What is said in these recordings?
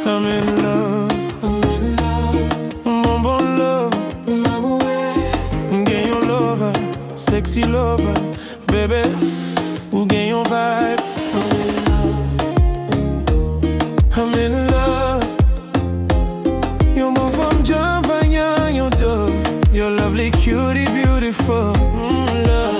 I'm in love, mon bon love, gain your lover, sexy lover, baby, ou gain your vibe. I'm in love, you're more from Java, you're dove, you're lovely, cutie, beautiful, love.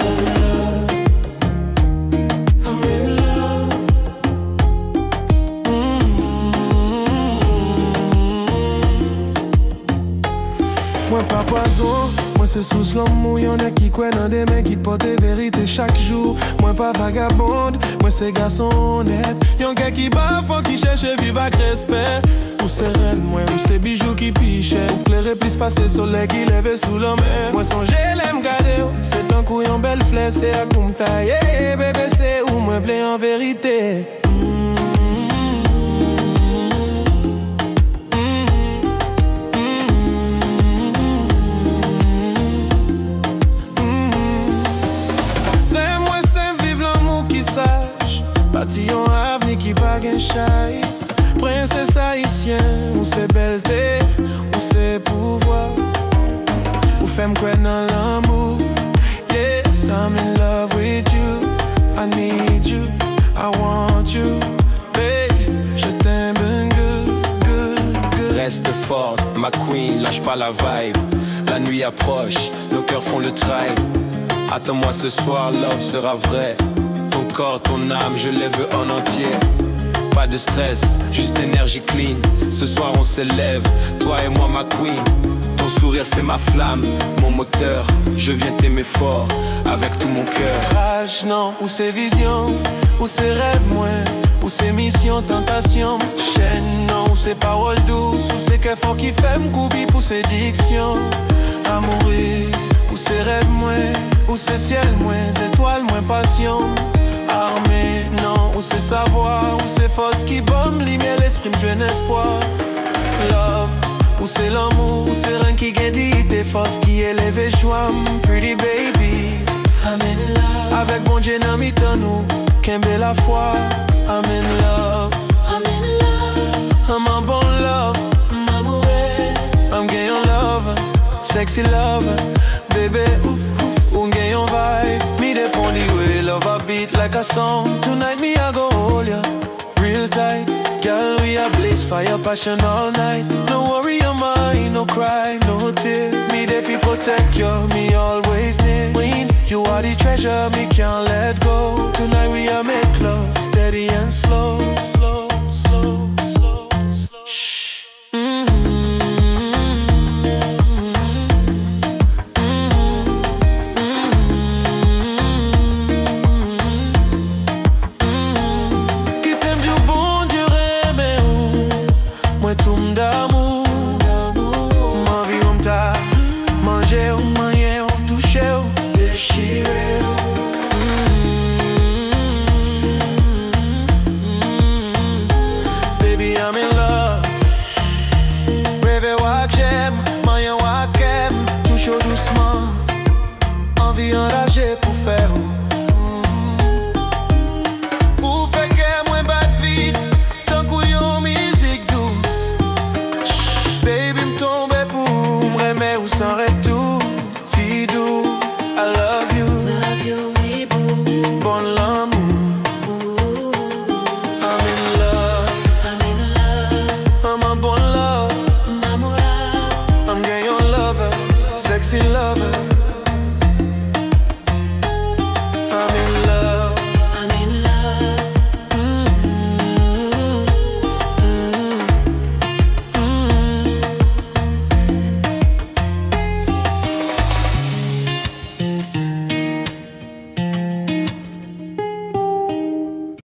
Moi pas poison, moi c'est sous l'amour. Y'en a qui croient dans des mains qui portent vérité chaque jour. Moi pas vagabonde, moi c'est garçon honnête. Y'en a qui bafont, qui cherchent à vivre avec respect. Ou c'est reine, moi, ou c'est bijoux qui pichent. Ou que les répliques passer soleil qui lève sous la mer. Moi son l'aime garder, c'est un couillon belle flèche, c'est à comme taille. Bébé c'est où moi v'lais en vérité. Bâtillon avenir qui bague chai. Princesse haïtienne, ou c'est belleté, ou c'est pouvoir. Ou femme quoi dans l'amour. Yes, I'm in love with you. I need you, I want you. Babe, je t'aime good, good, good. Reste forte, ma queen, lâche pas la vibe. La nuit approche, nos cœurs font le drive. Attends-moi ce soir, love sera vrai. Ton corps, ton âme, je les veux en entier. Pas de stress, juste énergie clean. Ce soir on s'élève, toi et moi ma queen. Ton sourire c'est ma flamme, mon moteur. Je viens t'aimer fort, avec tout mon cœur. Rage non, ou c'est vision, ou c'est rêve moins, ou c'est mission, tentation. Chaîne non, ou c'est parole douce, ou c'est qu'un fort qui fait m'coubi pour ses dictions. Amourir, ou c'est rêve moins, ou c'est ciel moins, étoile moins passion. Armée, non, ou c'est savoir, ou c'est force qui bombe, lumière, l'esprit, jeune espoir. Love, ou c'est l'amour, ou c'est rien qui guérit, tes forces qui élève et joie. Pretty baby, I'm in love. Avec bon Dieu dans mi-temps, qu'aime la foi. I'm in love, I'm in love. I'm a bon love, I'm gay on love, sexy love, baby, ou gay on vibe. Me depend the way love a beat like a song. Tonight me I go hold ya real tight. Girl we a blaze fire passion all night. No worry your mind, no cry, no tear. Me there fi protect you, me always near. Queen, you are the treasure, me can't let go. Tonight we a make love, steady and slow, slow, slow, slow, slow. Shh. Toum d'amour, ma vie on t'a mangé.